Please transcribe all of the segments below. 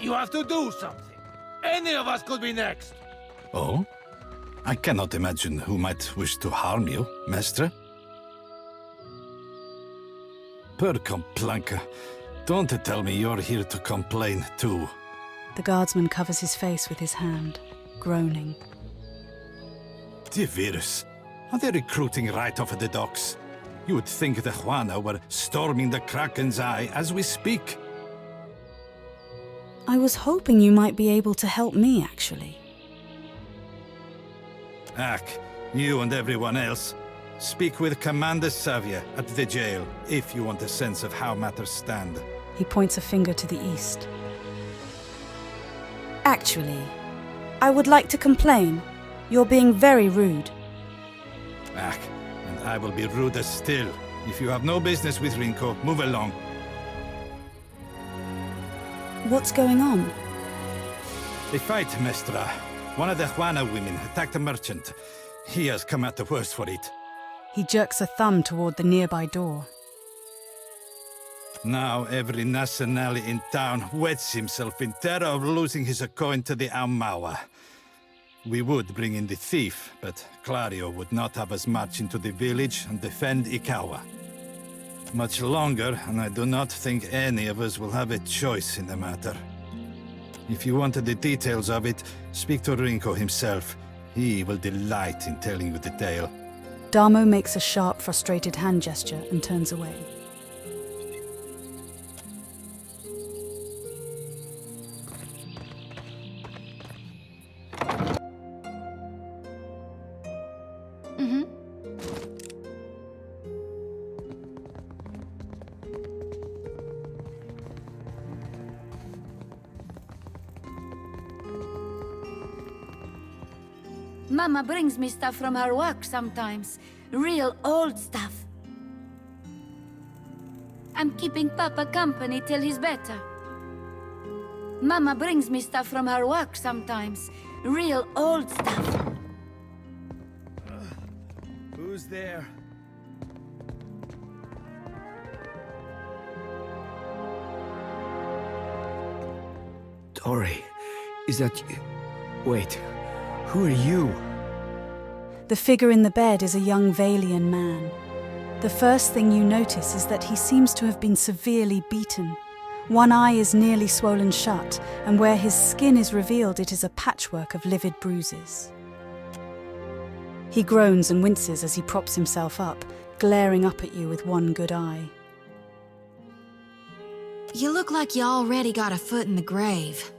You have to do something. Any of us could be next. Oh? I cannot imagine who might wish to harm you, Mestre. Per complanca, don't tell me you're here to complain too. The guardsman covers his face with his hand, groaning. The virus. Are they recruiting right off of the docks? You would think the Juana were storming the Kraken's Eye as we speak. I was hoping you might be able to help me, actually. Ack, you and everyone else. Speak with Commander Savia at the jail, if you want a sense of how matters stand. He points a finger to the east. Actually, I would like to complain. You're being very rude. Ack, and I will be ruder still. If you have no business with Rinko, move along. What's going on? A fight, Mestra. One of the Juana women attacked a merchant. He has come out the worse for it. He jerks a thumb toward the nearby door. Now every nationale in town wets himself in terror of losing his coin to the Aumaua. We would bring in the thief, but Clario would not have us march into the village and defend Ikawa. Much longer, and I do not think any of us will have a choice in the matter. If you wanted the details of it, speak to Rinko himself. He will delight in telling you the tale. Damo makes a sharp, frustrated hand gesture and turns away. Mama brings me stuff from her work sometimes. Real old stuff. I'm keeping Papa company till he's better. Mama brings me stuff from her work sometimes. Real old stuff. Who's there? Tori, is that you? Wait, who are you? The figure in the bed is a young Valian man. The first thing you notice is that he seems to have been severely beaten. One eye is nearly swollen shut, and where his skin is revealed, it is a patchwork of livid bruises. He groans and winces as he props himself up, glaring up at you with one good eye. You look like you already got a foot in the grave.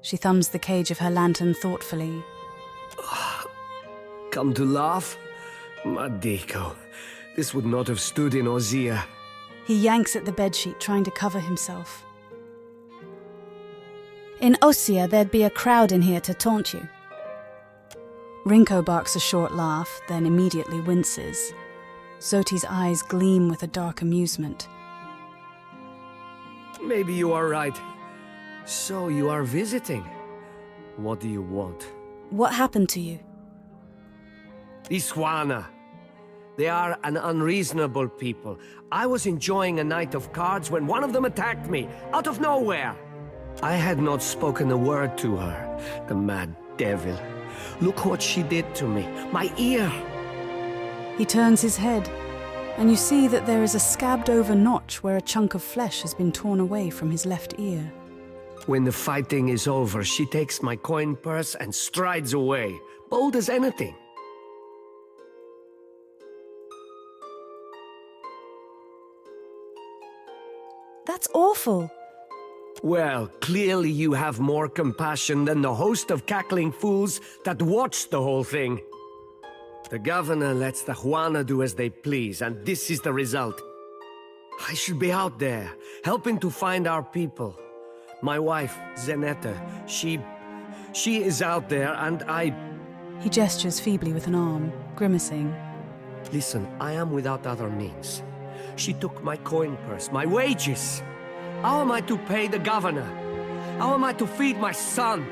She thumbs the cage of her lantern thoughtfully. Come to laugh? Madiko, this would not have stood in Ozia. He yanks at the bedsheet, trying to cover himself. In Osea, there'd be a crowd in here to taunt you. Rinko barks a short laugh, then immediately winces. Zoti's eyes gleam with a dark amusement. Maybe you are right. So you are visiting. What do you want? What happened to you? These Juana. They are an unreasonable people. I was enjoying a night of cards when one of them attacked me, out of nowhere. I had not spoken a word to her, the mad devil. Look what she did to me, my ear. He turns his head, and you see that there is a scabbed-over notch where a chunk of flesh has been torn away from his left ear. When the fighting is over, she takes my coin purse and strides away, bold as anything. That's awful. Well, clearly you have more compassion than the host of cackling fools that watched the whole thing. The governor lets the Juana do as they please, and this is the result. I should be out there, helping to find our people. My wife, Zenetta, she is out there, and I... He gestures feebly with an arm, grimacing. Listen, I am without other means. She took my coin purse, my wages. How am I to pay the governor? How am I to feed my son?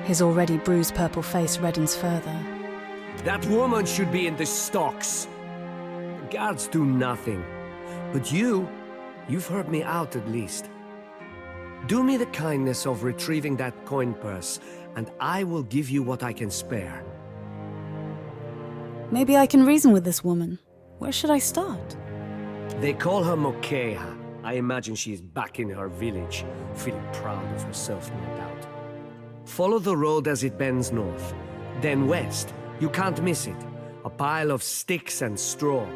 His already bruised purple face reddens further. That woman should be in the stocks. The guards do nothing. But you've heard me out at least. Do me the kindness of retrieving that coin purse, and I will give you what I can spare. Maybe I can reason with this woman. Where should I start? They call her Mokeha. I imagine she is back in her village, feeling proud of herself, no doubt. Follow the road as it bends north. Then west. You can't miss it. A pile of sticks and straw.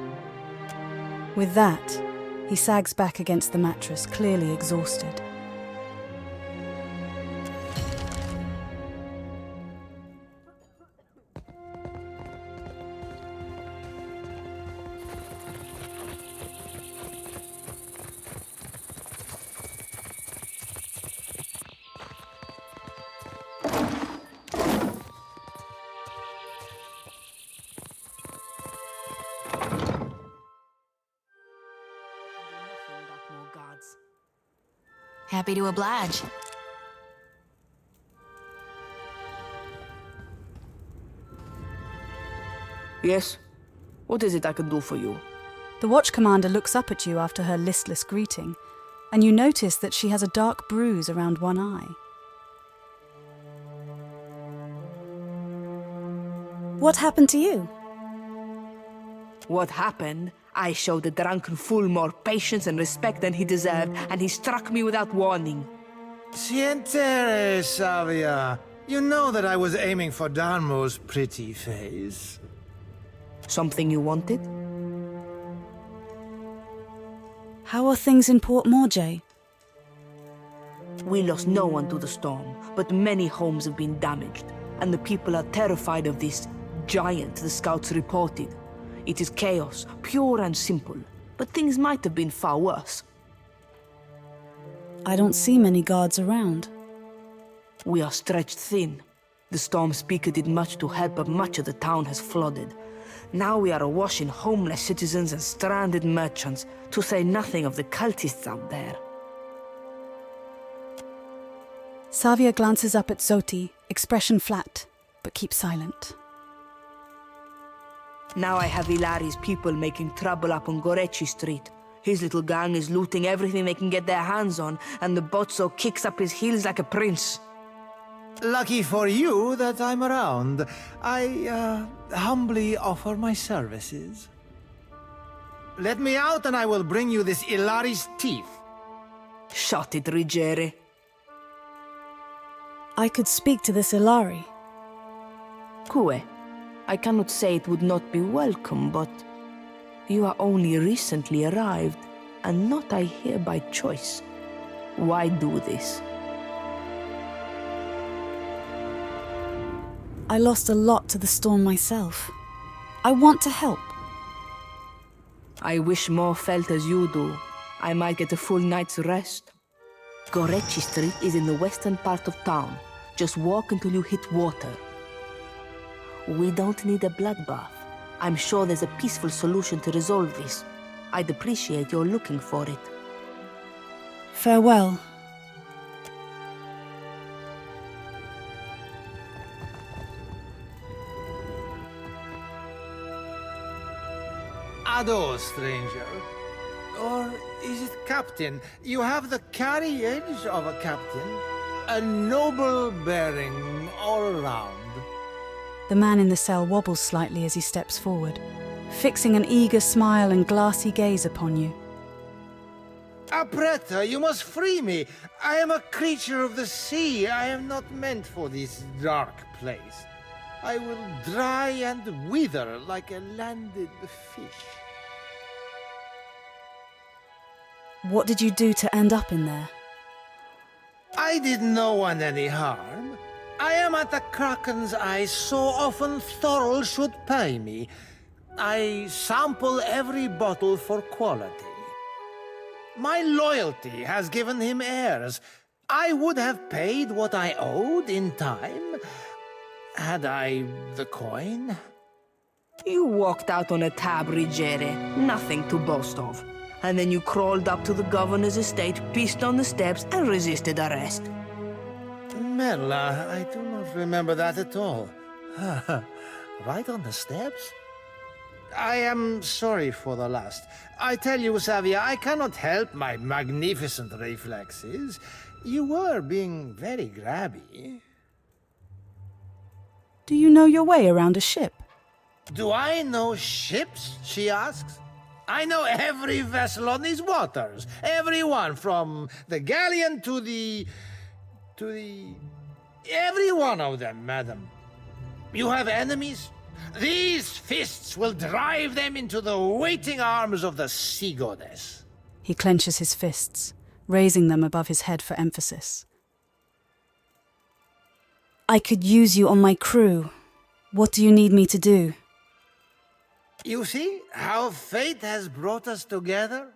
With that, he sags back against the mattress, clearly exhausted. Happy to oblige. Yes? What is it I can do for you? The watch commander looks up at you after her listless greeting, and you notice that she has a dark bruise around one eye. What happened to you? What happened? I showed the drunken fool more patience and respect than he deserved, and he struck me without warning. Sientere, Savia. You know that I was aiming for Darmo's pretty face. Something you wanted? How are things in Port Morjay? We lost no one to the storm, but many homes have been damaged, and the people are terrified of this giant the scouts reported. It is chaos, pure and simple, but things might have been far worse. I don't see many guards around. We are stretched thin. The storm speaker did much to help, but much of the town has flooded. Now we are awash in homeless citizens and stranded merchants, to say nothing of the cultists out there. Savia glances up at Zoti, expression flat, but keeps silent. Now I have Ilari's people making trouble up on Gorechi Street. His little gang is looting everything they can get their hands on, and the Bozzo kicks up his heels like a prince. Lucky for you that I'm around. I, humbly offer my services. Let me out and I will bring you this Ilari's teeth. Shut it, Rigere. I could speak to this Ilari. Kue, I cannot say it would not be welcome, but you are only recently arrived, and not, I hear, by choice. Why do this? I lost a lot to the storm myself. I want to help. I wish more felt as you do. I might get a full night's rest. Gorechi Street is in the western part of town. Just walk until you hit water. We don't need a bloodbath. I'm sure there's a peaceful solution to resolve this. I'd appreciate your looking for it. Farewell. Ado, stranger. Or is it captain? You have the carriage of a captain. A noble bearing all around. The man in the cell wobbles slightly as he steps forward, fixing an eager smile and glassy gaze upon you. Apretta, you must free me. I am a creature of the sea. I am not meant for this dark place. I will dry and wither like a landed fish. What did you do to end up in there? I did no one any harm. I am at the Kraken's eye so often Thorol should pay me. I sample every bottle for quality. My loyalty has given him heirs. I would have paid what I owed in time, had I the coin. You walked out on a tab, Rigere. Nothing to boast of. And then you crawled up to the governor's estate, pissed on the steps, and resisted arrest. Merla, I do not remember that at all. Right on the steps? I am sorry for the last. I tell you, Savia, I cannot help my magnificent reflexes. You were being very grabby. Do you know your way around a ship? Do I know ships? She asks. I know every vessel on these waters. Every one, from the galleon to the... Every one of them, madam. You have enemies? These fists will drive them into the waiting arms of the sea goddess. He clenches his fists, raising them above his head for emphasis. I could use you on my crew. What do you need me to do? You see how fate has brought us together?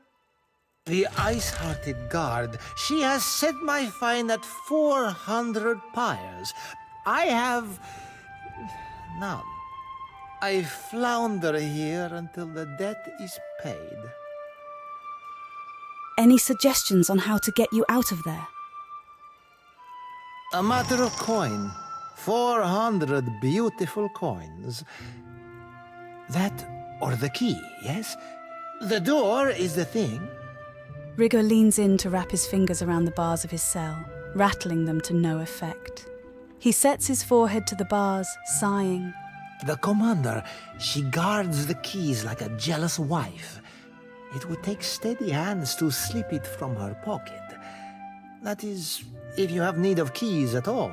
The ice-hearted guard, she has set my fine at 400 pyres. I have... none. I flounder here until the debt is paid. Any suggestions on how to get you out of there? A matter of coin. 400 beautiful coins. That or the key, yes? The door is the thing. Rigger leans in to wrap his fingers around the bars of his cell, rattling them to no effect. He sets his forehead to the bars, sighing. The commander, she guards the keys like a jealous wife. It would take steady hands to slip it from her pocket. That is, if you have need of keys at all.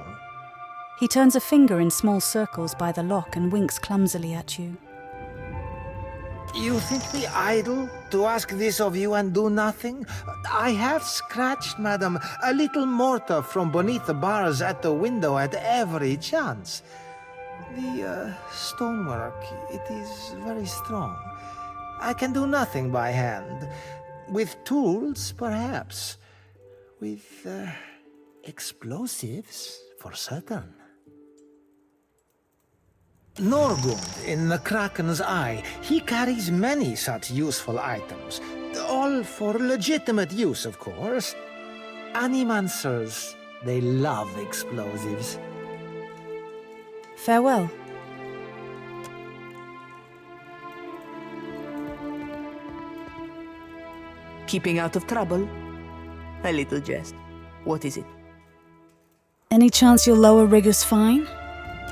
He turns a finger in small circles by the lock and winks clumsily at you. You think me idle to ask this of you and do nothing? I have scratched, madam, a little mortar from beneath the bars at the window at every chance. The stonework, it is very strong. I can do nothing by hand. With tools, perhaps. With explosives, for certain. Norgund, in the Kraken's Eye, he carries many such useful items. All for legitimate use, of course. Animancers, they love explosives. Farewell. Keeping out of trouble? A little jest. What is it? Any chance you'll lower Rigger's fine?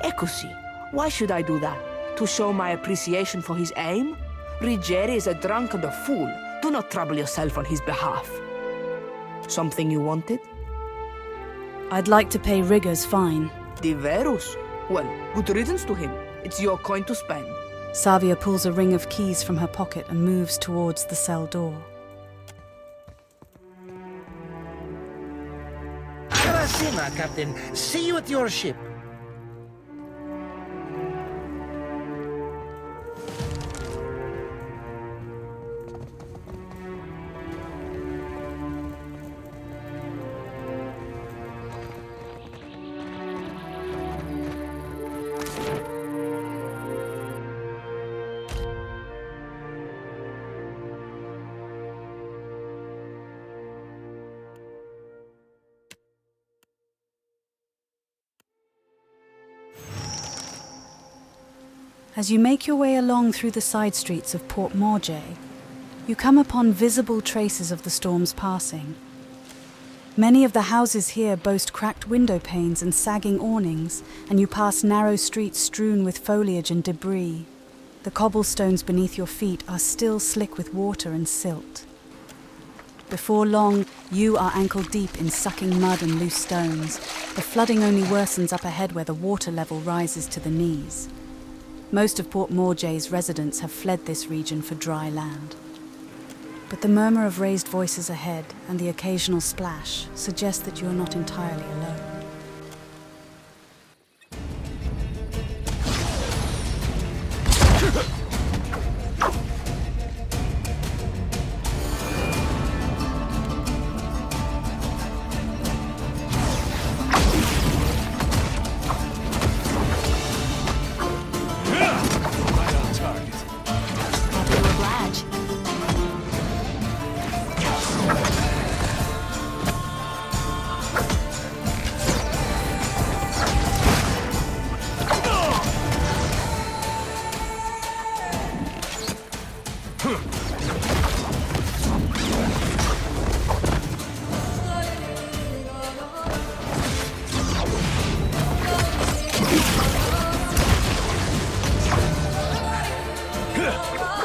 Ekusi, why should I do that? To show my appreciation for his aim? Ruggieri is a drunk and a fool. Do not trouble yourself on his behalf. Something you wanted? I'd like to pay Rigger's fine. Diverus? Well, good riddance to him. It's your coin to spend. Savia pulls a ring of keys from her pocket and moves towards the cell door. Karasima, Captain. See you at your ship. As you make your way along through the side streets of Port Morjay, you come upon visible traces of the storm's passing. Many of the houses here boast cracked window panes and sagging awnings, and you pass narrow streets strewn with foliage and debris. The cobblestones beneath your feet are still slick with water and silt. Before long, you are ankle-deep in sucking mud and loose stones. The flooding only worsens up ahead where the water level rises to the knees. Most of Port Morjay's residents have fled this region for dry land. But the murmur of raised voices ahead and the occasional splash suggest that you are not entirely alone.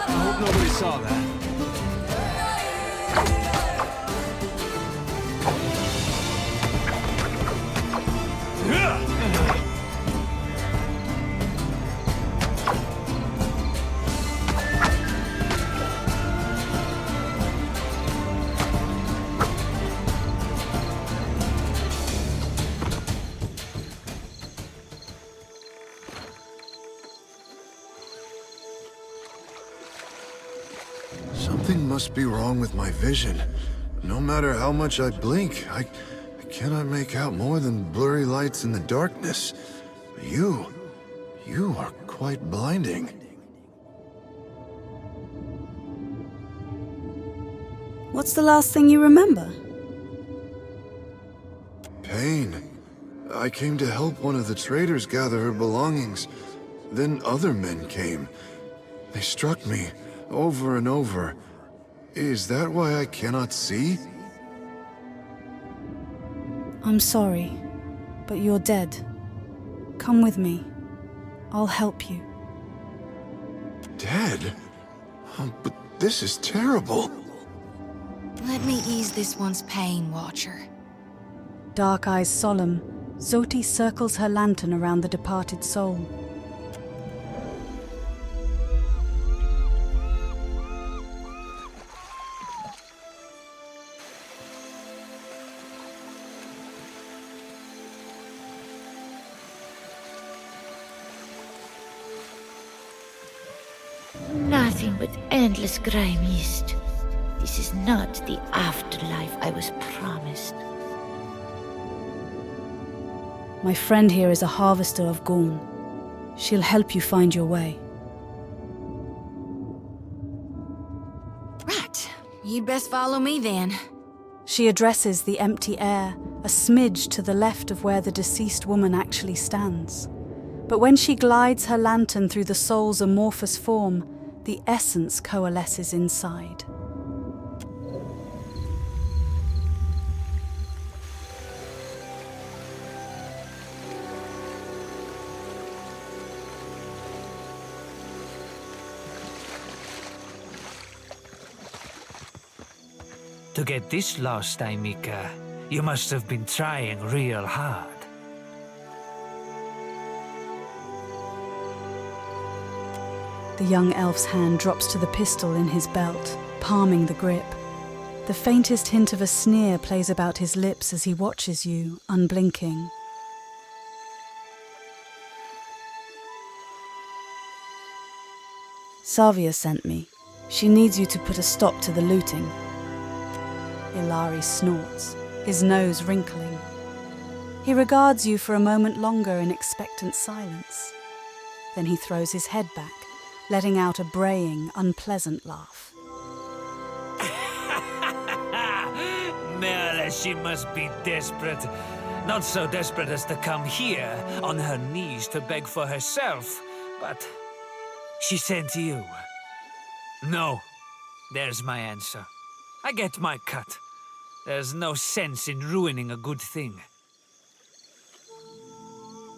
I hope nobody saw that. Something must be wrong with my vision. No matter how much I blink, I cannot make out more than blurry lights in the darkness. You are quite blinding. What's the last thing you remember? Pain. I came to help one of the traders gather her belongings. Then other men came. They struck me over and over. Is that why I cannot see? I'm sorry, but you're dead. Come with me. I'll help you. Dead? Oh, but this is terrible. Let me ease this one's pain, Watcher. Dark eyes solemn, Zoti circles her lantern around the departed soul. Nothing but endless grey mist. This is not the afterlife I was promised. My friend here is a harvester of Gorn. She'll help you find your way. Right. You'd best follow me then. She addresses the empty air, a smidge to the left of where the deceased woman actually stands. But when she glides her lantern through the soul's amorphous form, the essence coalesces inside. To get this lost, Aimika, you must have been trying real hard. The young elf's hand drops to the pistol in his belt, palming the grip. The faintest hint of a sneer plays about his lips as he watches you, unblinking. Savia sent me. She needs you to put a stop to the looting. Ilari snorts, his nose wrinkling. He regards you for a moment longer in expectant silence. Then he throws his head back, letting out a braying, unpleasant laugh. Merle, she must be desperate. Not so desperate as to come here, on her knees to beg for herself, but she sent you. No, there's my answer. I get my cut. There's no sense in ruining a good thing.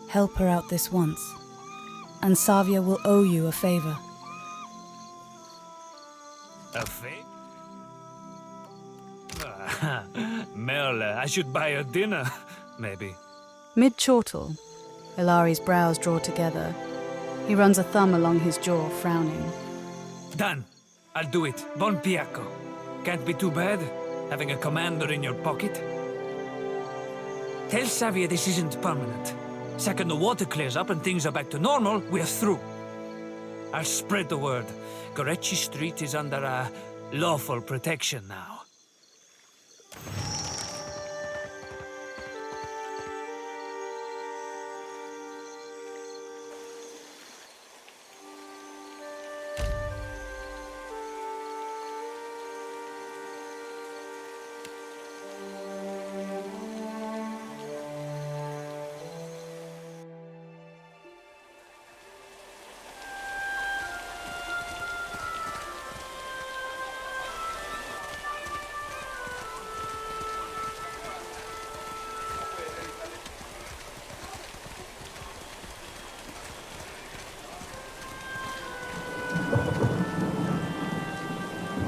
Help her out this once, and Savia will owe you a favor. A favor? Merle, I should buy her dinner, maybe. Mid-chortle, Ilari's brows draw together. He runs a thumb along his jaw, frowning. Done. I'll do it. Bon piacco. Can't be too bad, having a commander in your pocket. Tell Savia this isn't permanent. Second the water clears up and things are back to normal, we're through. I'll spread the word. Gorechi Street is under lawful protection now.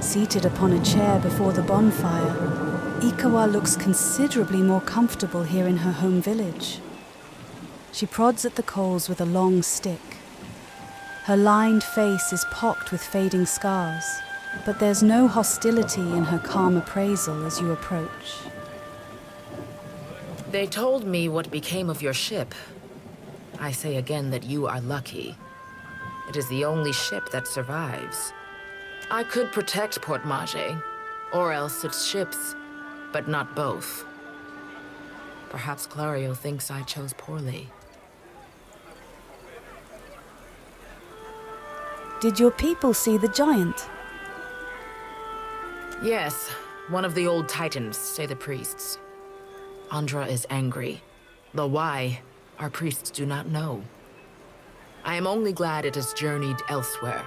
Seated upon a chair before the bonfire, Ikawa looks considerably more comfortable here in her home village. She prods at the coals with a long stick. Her lined face is pocked with fading scars, but there's no hostility in her calm appraisal as you approach. They told me what became of your ship. I say again that you are lucky. It is the only ship that survives. I could protect Port Mage, or else its ships, but not both. Perhaps Clario thinks I chose poorly. Did your people see the giant? Yes, one of the old titans, say the priests. Andra is angry. The why, our priests do not know. I am only glad it has journeyed elsewhere.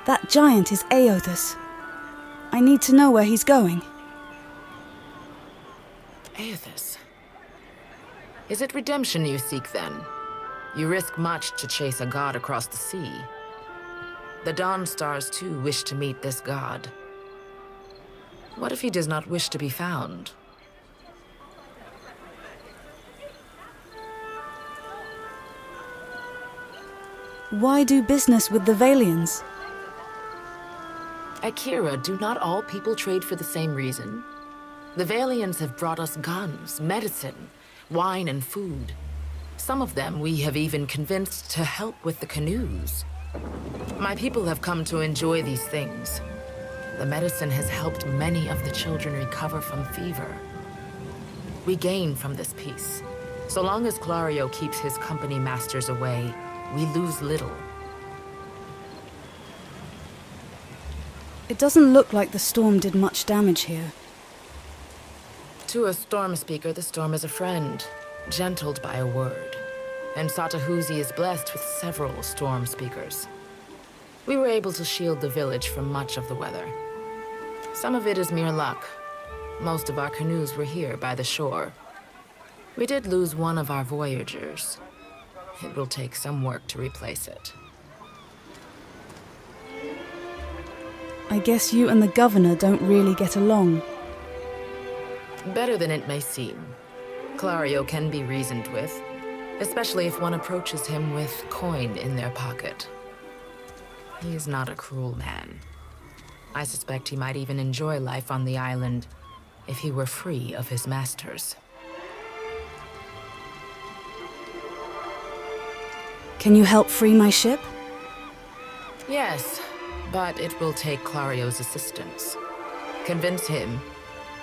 That giant is Aothus. I need to know where he's going. Aothus? Is it redemption you seek then? You risk much to chase a god across the sea. The Dawn Stars too wish to meet this god. What if he does not wish to be found? Why do business with the Valians? Akira, do not all people trade for the same reason? The Valians have brought us guns, medicine, wine, and food. Some of them we have even convinced to help with the canoes. My people have come to enjoy these things. The medicine has helped many of the children recover from fever. We gain from this peace. So long as Clario keeps his company masters away, we lose little. It doesn't look like the storm did much damage here. To a storm speaker, the storm is a friend, gentled by a word. And Satahuzi is blessed with several storm speakers. We were able to shield the village from much of the weather. Some of it is mere luck. Most of our canoes were here by the shore. We did lose one of our voyagers. It will take some work to replace it. I guess you and the governor don't really get along. Better than it may seem. Clario can be reasoned with, especially if one approaches him with coin in their pocket. He is not a cruel man. I suspect he might even enjoy life on the island if he were free of his masters. Can you help free my ship? Yes, but it will take Clario's assistance. Convince him,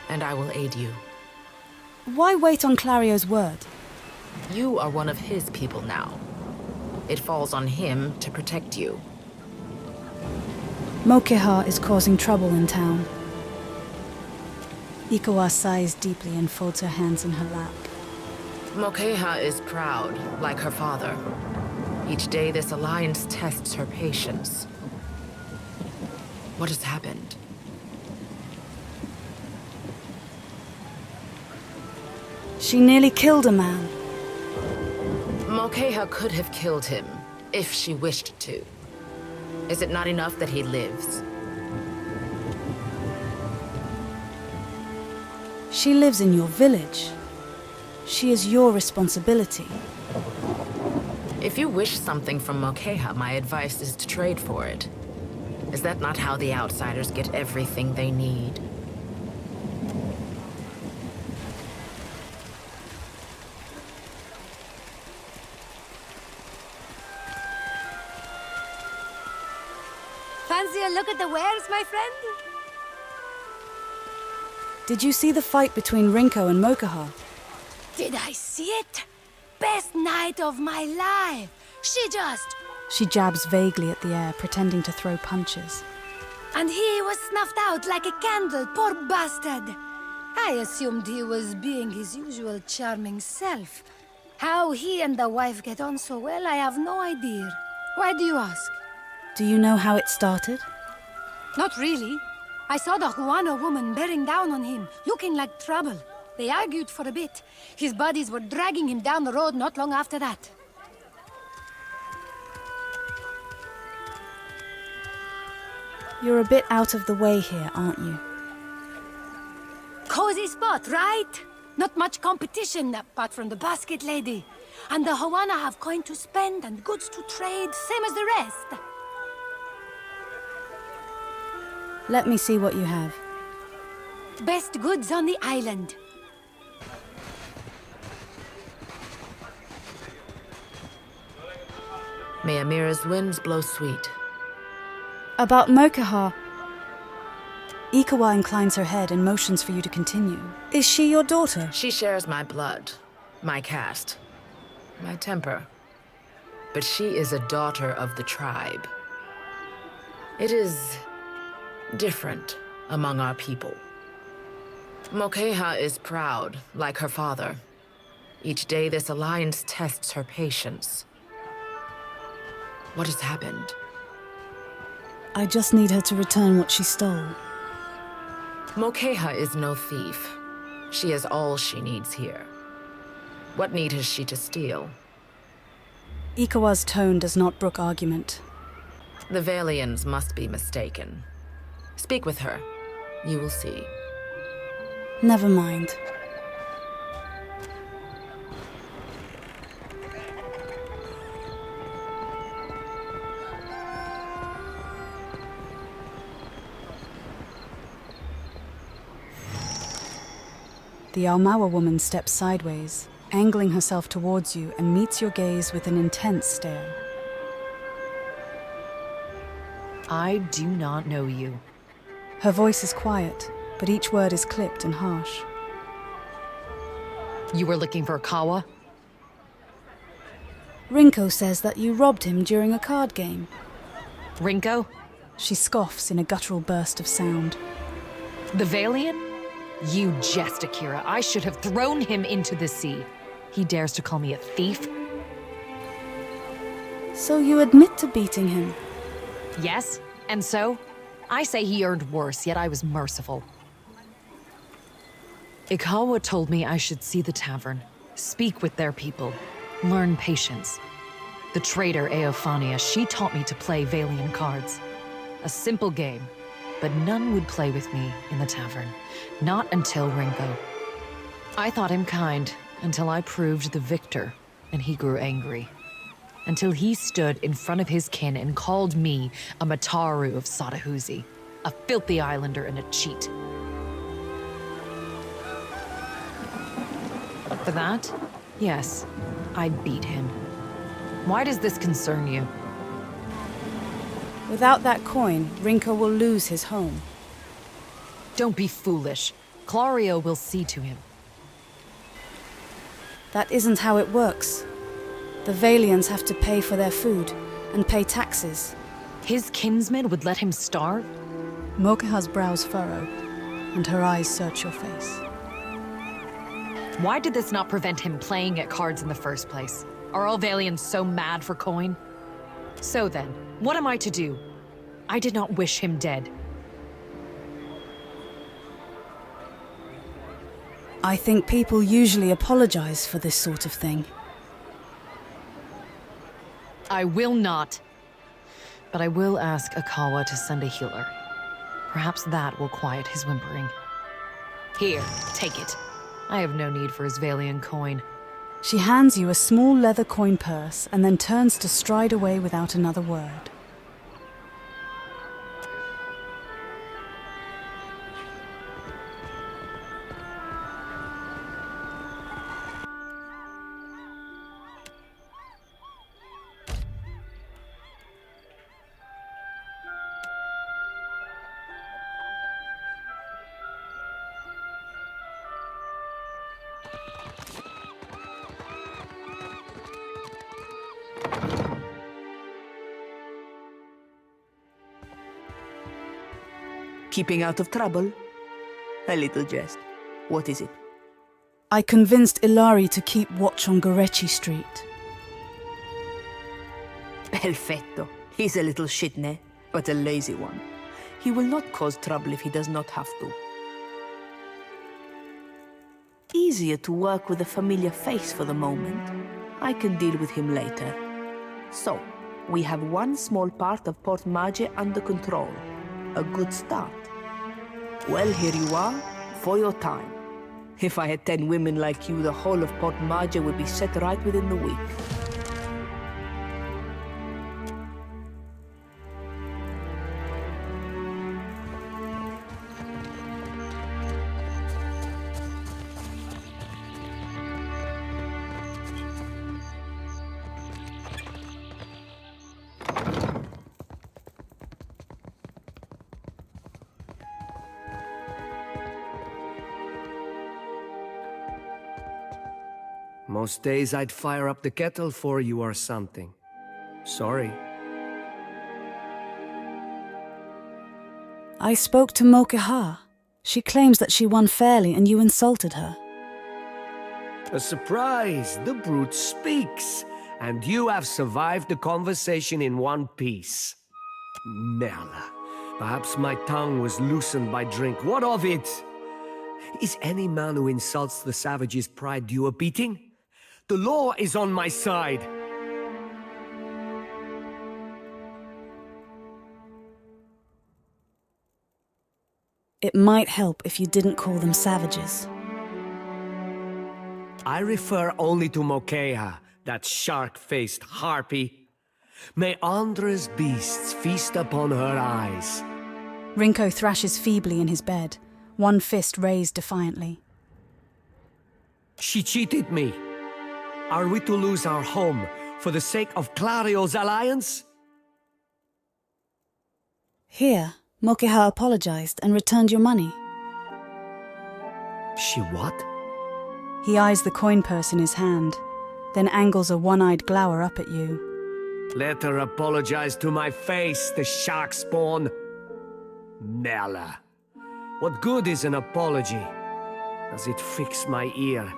and I will aid you. Why wait on Clario's word? You are one of his people now. It falls on him to protect you. Mokeha is causing trouble in town. Ikawa sighs deeply and folds her hands in her lap. Mokeha is proud, like her father. Each day this alliance tests her patience. What has happened? She nearly killed a man. Mokeha could have killed him, if she wished to. Is it not enough that he lives? She lives in your village. She is your responsibility. If you wish something from Mokeha, my advice is to trade for it. Is that not how the outsiders get everything they need? Fancy a look at the wares, my friend? Did you see the fight between Rinko and Mokeha? Did I see it? Best night of my life. She jabs vaguely at the air, pretending to throw punches. And he was snuffed out like a candle, poor bastard. I assumed he was being his usual charming self. How he and the wife get on so well, I have no idea. Why do you ask? Do you know how it started? Not really. I saw the Huano woman bearing down on him, looking like trouble. They argued for a bit. His buddies were dragging him down the road not long after that. You're a bit out of the way here, aren't you? Cozy spot, right? Not much competition apart from the basket lady. And the Hawana have coin to spend and goods to trade, same as the rest. Let me see what you have. Best goods on the island. May Amira's winds blow sweet. About Mokaha. Ikawa inclines her head and motions for you to continue. Is she your daughter? She shares my blood, my caste, my temper. But she is a daughter of the tribe. It is different among our people. Mokeha is proud, like her father. Each day this alliance tests her patience. What has happened? I just need her to return what she stole. Mokeha is no thief. She has all she needs here. What need has she to steal? Ikawa's tone does not brook argument. The Valians must be mistaken. Speak with her. You will see. Never mind. The Almawa woman steps sideways, angling herself towards you, and meets your gaze with an intense stare. I do not know you. Her voice is quiet, but each word is clipped and harsh. You were looking for Kawa? Rinko says that you robbed him during a card game. Rinko? She scoffs in a guttural burst of sound. The Valian? You jest, Akira. I should have thrown him into the sea. He dares to call me a thief? So you admit to beating him? Yes, and so? I say he earned worse, yet I was merciful. Ikawa told me I should see the tavern, speak with their people, learn patience. The traitor Eophania, she taught me to play Valian cards. A simple game, but none would play with me in the tavern. Not until Rinko. I thought him kind until I proved the victor, and he grew angry. Until he stood in front of his kin and called me a Mataru of Sadahuzi, a filthy islander and a cheat. For that, yes, I beat him. Why does this concern you? Without that coin, Rinko will lose his home. Don't be foolish. Clario will see to him. That isn't how it works. The Valians have to pay for their food and pay taxes. His kinsmen would let him starve? Mokaha's brows furrow, and her eyes search your face. Why did this not prevent him playing at cards in the first place? Are all Valians so mad for coin? So then, what am I to do? I did not wish him dead. I think people usually apologize for this sort of thing. I will not. But I will ask Akawa to send a healer. Perhaps that will quiet his whimpering. Here, take it. I have no need for his Valian coin. She hands you a small leather coin purse and then turns to stride away without another word. Keeping out of trouble? A little jest. What is it? I convinced Ilari to keep watch on Gorechi Street. Perfetto. He's a little shitne, but a lazy one. He will not cause trouble if he does not have to. Easier to work with a familiar face for the moment. I can deal with him later. So, we have one small part of Port Mage under control. a good start. Well, here you are, for your time. If I had 10 women like you, the whole of Port Maja would be set right within the week. Most days I'd fire up the kettle for you or something. Sorry. I spoke to Mokeha. She claims that she won fairly and you insulted her. A surprise! The brute speaks! And you have survived the conversation in one piece. Merla. Perhaps my tongue was loosened by drink. What of it? Is any man who insults the savage's pride due a beating? The law is on my side. It might help if you didn't call them savages. I refer only to Mokeha, that shark-faced harpy. May Andra's beasts feast upon her eyes. Rinko thrashes feebly in his bed, one fist raised defiantly. She cheated me. Are we to lose our home for the sake of Clario's alliance? Here, Mokeha apologized and returned your money. She what? He eyes the coin purse in his hand, then angles a one-eyed glower up at you. Let her apologize to my face, the shark spawn. Merla. What good is an apology? Does it fix my ear?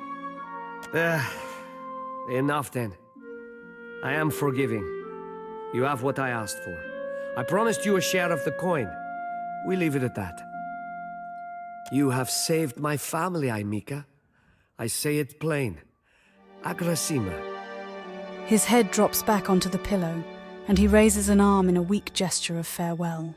Enough then. I am forgiving. You have what I asked for. I promised you a share of the coin. We leave it at that. You have saved my family, Aimika. I say it plain. Agrasima. His head drops back onto the pillow, and he raises an arm in a weak gesture of farewell.